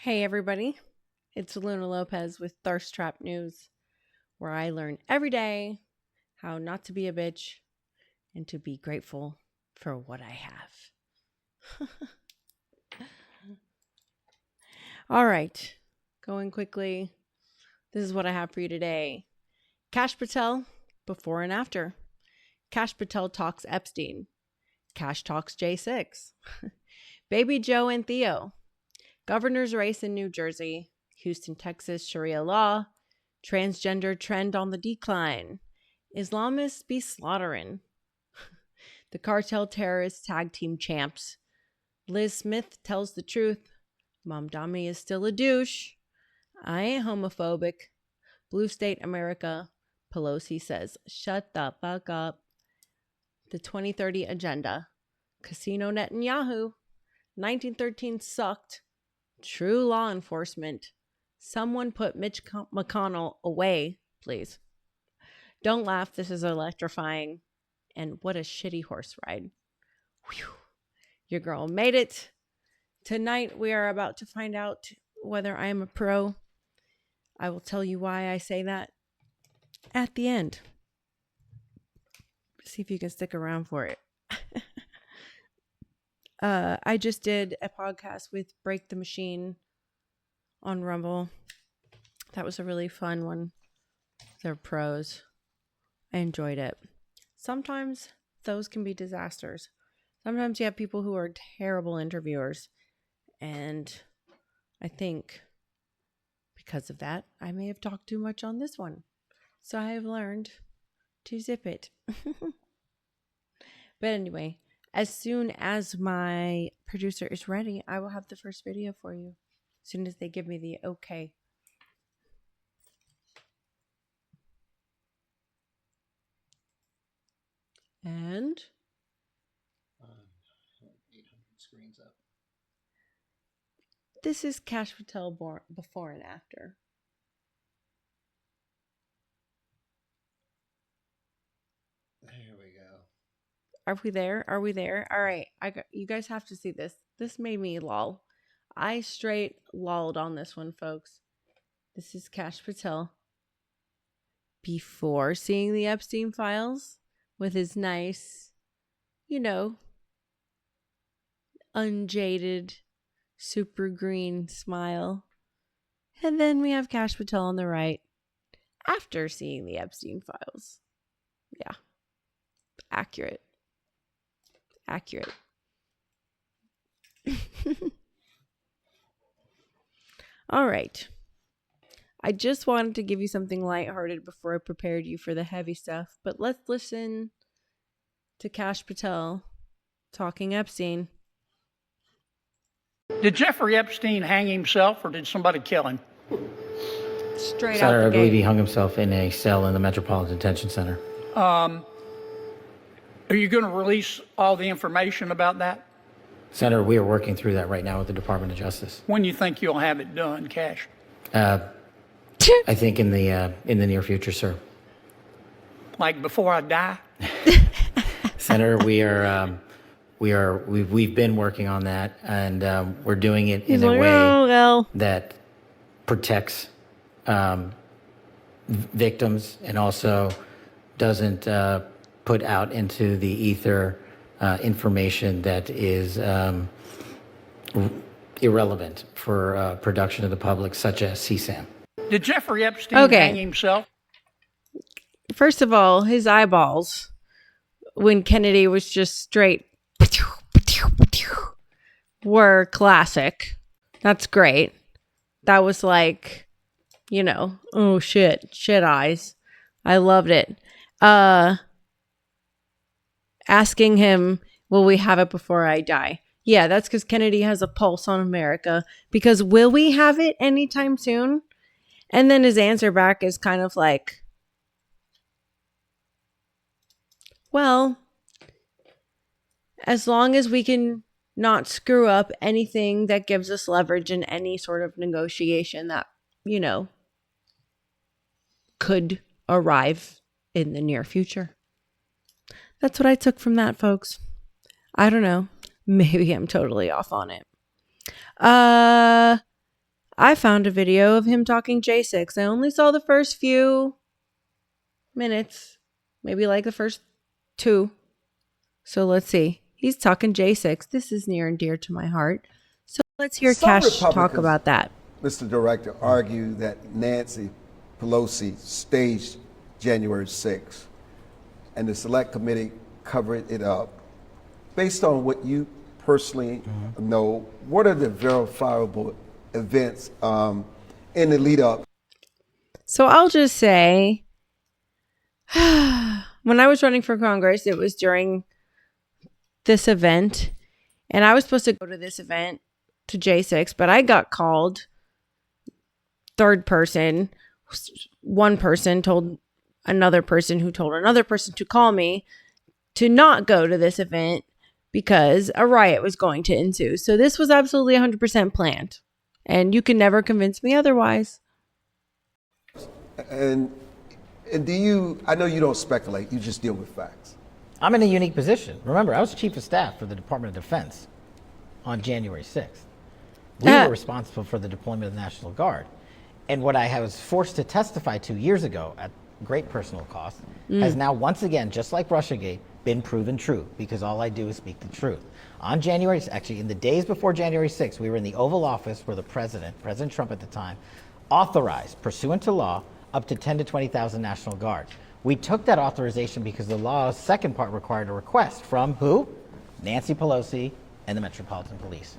Hey everybody, it's Luna Lopez with Thirst Trap News, where I learn every day how not to be a bitch and to be grateful for what I have. All right, going quickly. This is what I have for you today. Kash Patel, before and after. Kash Patel talks Epstein. Kash talks J6. Baby Joe and Theo. Governor's race in New Jersey. Houston, Texas, Sharia law. Transgender trend on the decline. Islamists be slaughtering. The cartel terrorist tag team champs. Liz Smith tells the truth. Mom Dami is still a douche. I ain't homophobic. Blue State America. Pelosi says, shut the fuck up. The 2030 agenda. Casino Netanyahu. 1913 sucked. True law enforcement. Someone put Mitch McConnell away, please. Don't laugh. This is electrifying. And what a shitty horse ride. Whew. Your girl made it. Tonight we are about to find out whether I am a pro. I will tell you why I say that at the end. See if you can stick around for it. I just did a podcast with Break the Machine on Rumble. That was a really fun one. They're pros. I enjoyed it. Sometimes those can be disasters. Sometimes you have people who are terrible interviewers. And I think because of that, I may have talked too much on this one. So I have learned to zip it. But anyway, as soon as my producer is ready, I will have the first video for you. As soon as they give me the okay. And 800 screens up. This is Kash Patel before and after. There we go. Are we there? Are we there? All right. You guys have to see this. This made me lol. I straight lolled on this one, folks. This is Kash Patel before seeing the Epstein files with his nice, unjaded, super green smile. And then we have Kash Patel on the right after seeing the Epstein files. Yeah. Accurate. All right. I just wanted to give you something lighthearted before I prepared you for the heavy stuff, but let's listen to Kash Patel talking Epstein. Did Jeffrey Epstein hang himself or did somebody kill him? Straight Senator, out the I believe gate. he hung himself in a cell in the Metropolitan Detention Center. Are you going to release all the information about that? Senator, we are working through that right now with the Department of Justice. When you think you'll have it done, Cash? I think in the near future, sir. Like before I die? Senator, we've been working on that, and we're doing it in a way that protects victims and also doesn't put out into the ether information that is irrelevant for production of the public, such as CSAM. Did Jeffrey Epstein hang himself? First of all, his eyeballs, when Kennedy was just straight, were classic. That's great. That was like, oh shit eyes. I loved it. Asking him, will we have it before I die? Yeah, that's because Kennedy has a pulse on America. Because will we have it anytime soon? And then his answer back is kind of like, well, as long as we can not screw up anything that gives us leverage in any sort of negotiation that, could arrive in the near future. That's what I took from that, folks. I don't know. Maybe I'm totally off on it. I found a video of him talking J6. I only saw the first few minutes, maybe like the first 2. So let's see. He's talking J6. This is near and dear to my heart. So let's hear Some Cash talk Republicans, about that. Mr. Director, argue that Nancy Pelosi staged January 6th and the Select Committee covered it up. Based on what you personally know, what are the verifiable events in the lead up? So I'll just say, when I was running for Congress, it was during this event, and I was supposed to go to this event to J6, but I got called third person. One person told another person who told another person to call me to not go to this event because a riot was going to ensue. So this was absolutely 100% planned, and you can never convince me otherwise. And do you, I know you don't speculate, you just deal with facts. I'm in a unique position. Remember, I was chief of staff for the Department of Defense on January 6th. We were responsible for the deployment of the National Guard. And what I was forced to testify to years ago at great personal cost has now once again, just like Russiagate, been proven true, because all I do is speak the truth. On January, actually in the days before January 6th, we were in the Oval Office where the President Trump at the time, authorized, pursuant to law, up to 10 to 20,000 National Guard. We took that authorization because the law's second part required a request from who? Nancy Pelosi and the Metropolitan Police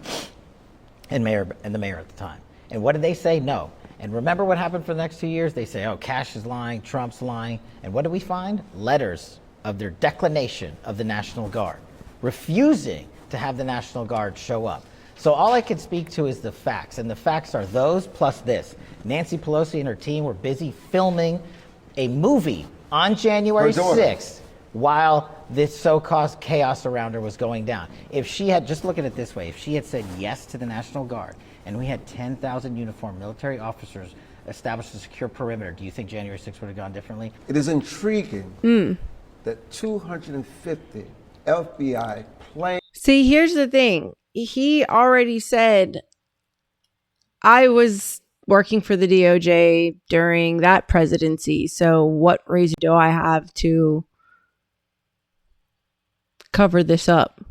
and the mayor at the time. And what did they say? No. And remember what happened for the next 2 years? They say, oh, Cash is lying, Trump's lying. And what do we find? Letters of their declination of the National Guard, refusing to have the National Guard show up. So all I can speak to is the facts, and the facts are those plus this. Nancy Pelosi and her team were busy filming a movie on January 6th while this so-called chaos around her was going down. If she had, just look at it this way, if she had said yes to the National Guard and we had 10,000 uniformed military officers established a secure perimeter, do you think January 6th would have gone differently? It is intriguing that 250 FBI planes. See, here's the thing. He already said, I was working for the DOJ during that presidency, so what reason do I have to cover this up?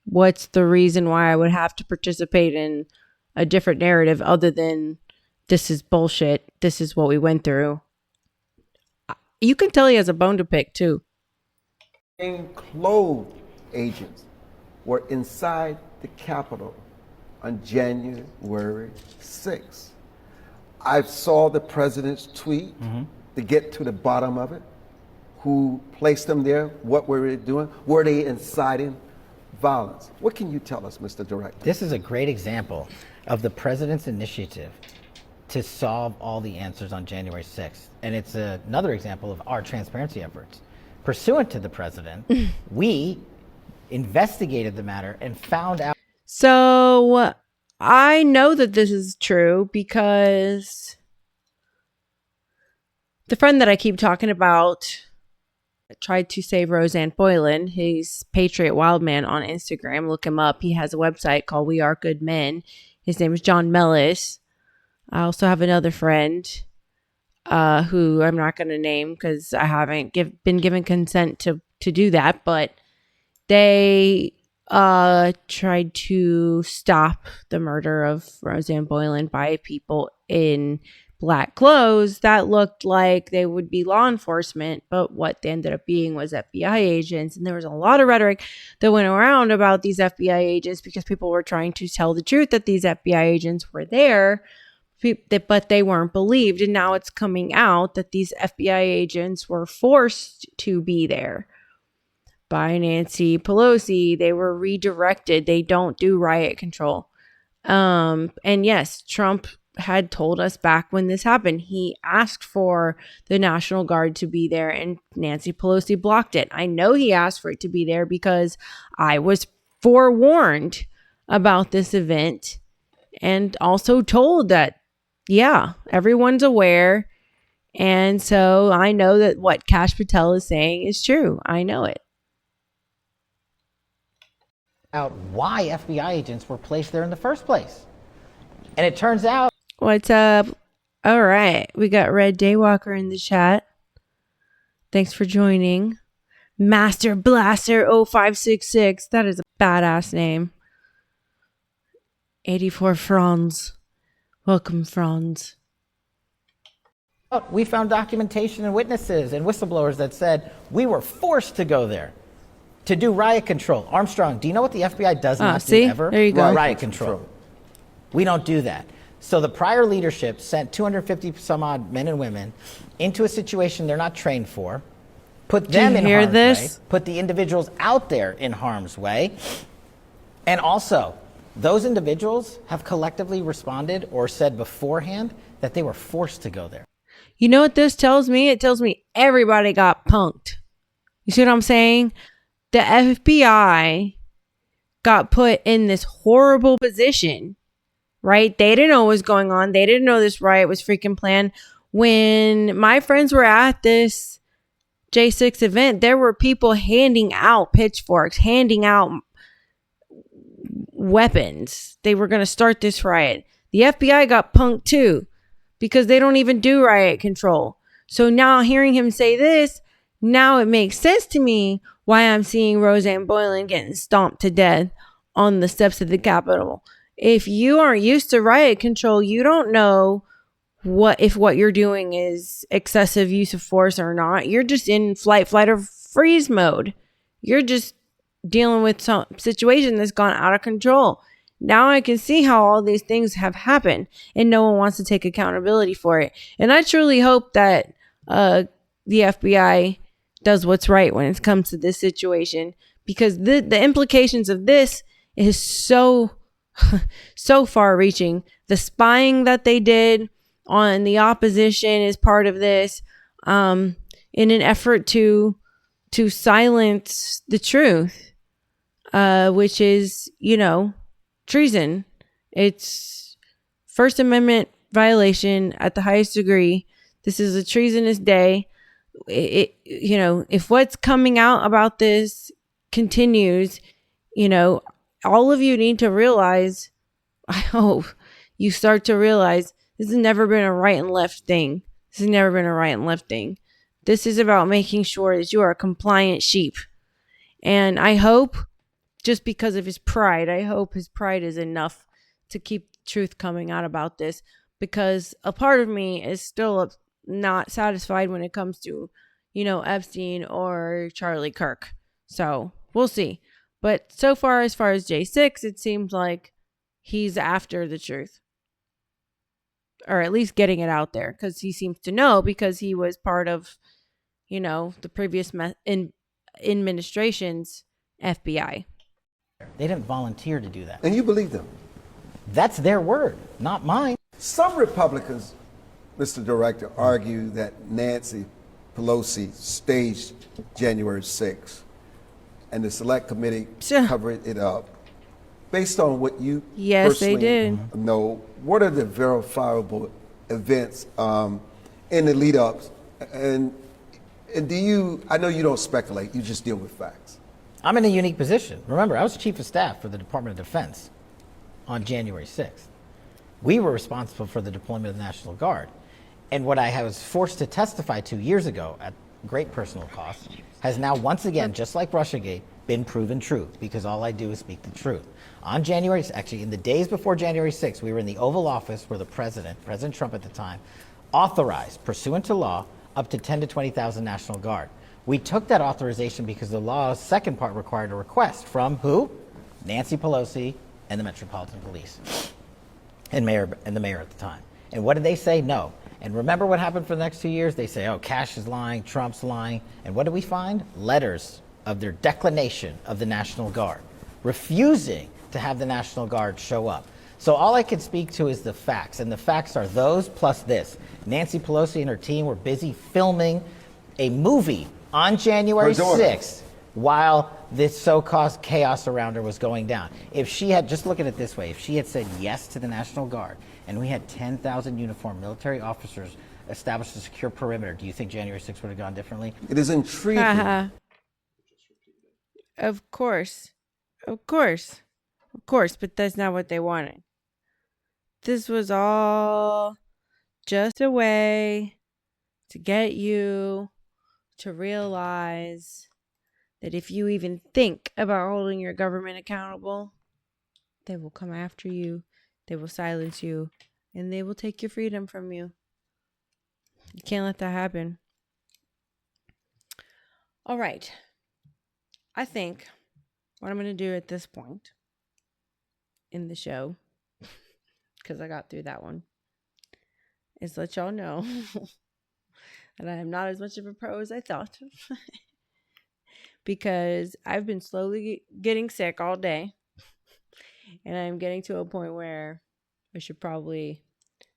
What's the reason why I would have to participate in a different narrative other than this is bullshit, this is what we went through? You can tell he has a bone to pick too. Clothed agents were inside the Capitol on January 6th. I saw the president's tweet to get to the bottom of it. Who placed them there? What were they doing? Were they inciting violence? What can you tell us, Mr. Director? This is a great example of the president's initiative to solve all the answers on January 6th. And it's another example of our transparency efforts. Pursuant to the president, we investigated the matter and found out. So I know that this is true because the friend that I keep talking about tried to save Roseanne Boylan. He's Patriot Wildman on Instagram. Look him up. He has a website called We Are Good Men. His name is John Mellis. I also have another friend who I'm not going to name because I haven't been given consent to do that, but they tried to stop the murder of Roseanne Boylan by people in black clothes that looked like they would be law enforcement, but what they ended up being was FBI agents. And there was a lot of rhetoric that went around about these FBI agents because people were trying to tell the truth that these FBI agents were there, but they weren't believed. And now it's coming out that these FBI agents were forced to be there by Nancy Pelosi. They were redirected. They don't do riot control. And yes, Trump had told us back when this happened, he asked for the National Guard to be there and Nancy Pelosi blocked it. I know he asked for it to be there because I was forewarned about this event and also told that, yeah, everyone's aware. And so I know that what Kash Patel is saying is true. I know it. Out why FBI agents were placed there in the first place. And it turns out What's up? All right. We got Red Daywalker in the chat. Thanks for joining. Master Blaster 0566. That is a badass name. 84 Franz. Welcome, Franz. We found documentation and witnesses and whistleblowers that said we were forced to go there to do riot control. Armstrong, do you know what the FBI does not see? do ever? There you go. Riot control. We don't do that. So the prior leadership sent 250 some odd men and women into a situation they're not trained for, put them in harm's way, put the individuals out there in harm's way, and also those individuals have collectively responded or said beforehand that they were forced to go there. You know what this tells me? It tells me everybody got punked. You see what I'm saying? The FBI got put in this horrible position, right? They didn't know what was going on. They didn't know this riot was freaking planned. When my friends were at this J6 event, there were people handing out pitchforks, handing out weapons. They were going to start this riot. The FBI got punked too, because they don't even do riot control. So now hearing him say this, now it makes sense to me why I'm seeing Roseanne Boylan getting stomped to death on the steps of the Capitol. If you aren't used to riot control, you don't know if what you're doing is excessive use of force or not. You're just in flight or freeze mode. You're just dealing with some situation that's gone out of control. Now I can see how all these things have happened and no one wants to take accountability for it. And I truly hope that the FBI does what's right when it comes to this situation, because the implications of this is so far reaching. The spying that they did on the opposition is part of this, in an effort to silence the truth, which is, treason. It's First Amendment violation at the highest degree. This is a treasonous day. If what's coming out about this continues, all of you need to realize, I hope you start to realize, this has never been a right and left thing. This has never been a right and left thing. This is about making sure that you are a compliant sheep. And I hope, just because of his pride, I hope his pride is enough to keep truth coming out about this, because a part of me is still not satisfied when it comes to, Epstein or Charlie Kirk. So we'll see. But so far as J6, it seems like he's after the truth, or at least getting it out there, because he seems to know, because he was part of, the previous administration's FBI. They didn't volunteer to do that. And you believe them? That's their word, not mine. Some Republicans, Mr. Director, argue that Nancy Pelosi staged January 6th and the Select Committee covered it up. Based on what you personally know, what are the verifiable events in the lead-ups? And do you, I know you don't speculate, you just deal with facts. I'm in a unique position. Remember, I was chief of staff for the Department of Defense on January 6th. We were responsible for the deployment of the National Guard. And what I was forced to testify to years ago at great personal cost has now once again, just like Russiagate, been proven true, because all I do is speak the truth. On January, actually in the days before January 6th, we were in the Oval Office where the President Trump at the time, authorized, pursuant to law, up to 10 to 20,000 National Guard. We took that authorization because the law's second part required a request from who? Nancy Pelosi and the Metropolitan Police and the mayor at the time. And what did they say? No. And remember what happened for the next 2 years? They say, oh, Cash is lying, Trump's lying. And what did we find? Letters of their declination of the National Guard, refusing to have the National Guard show up. So all I can speak to is the facts, and the facts are those plus this. Nancy Pelosi and her team were busy filming a movie on January 6th while this so-called chaos around her was going down. If she had, just look at it this way, if she had said yes to the National Guard and we had 10,000 uniformed military officers established a secure perimeter, do you think January 6th would have gone differently? It is intriguing. Of course, but that's not what they wanted. this was all just a way to get you to realize that if you even think about holding your government accountable, they will come after you, they will silence you, and they will take your freedom from you. You can't let that happen. All right. I think what I'm going to do at this point in the show, because I got through that one, is let y'all know that I am not as much of a pro as I thought. Because I've been slowly getting sick all day. And I'm getting to a point where I should probably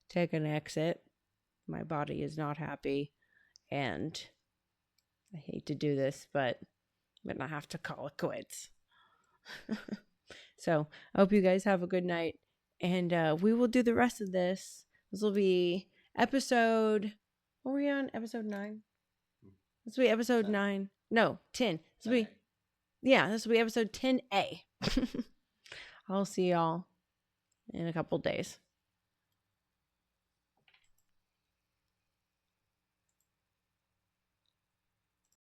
take an exit. My body is not happy. And I hate to do this, but I'm going to have to call it quits. So I hope you guys have a good night. And we will do the rest of this. This will be episode... What were we on? Episode 9? This will be episode 9. No, 10. This will be episode 10A. I'll see y'all in a couple days.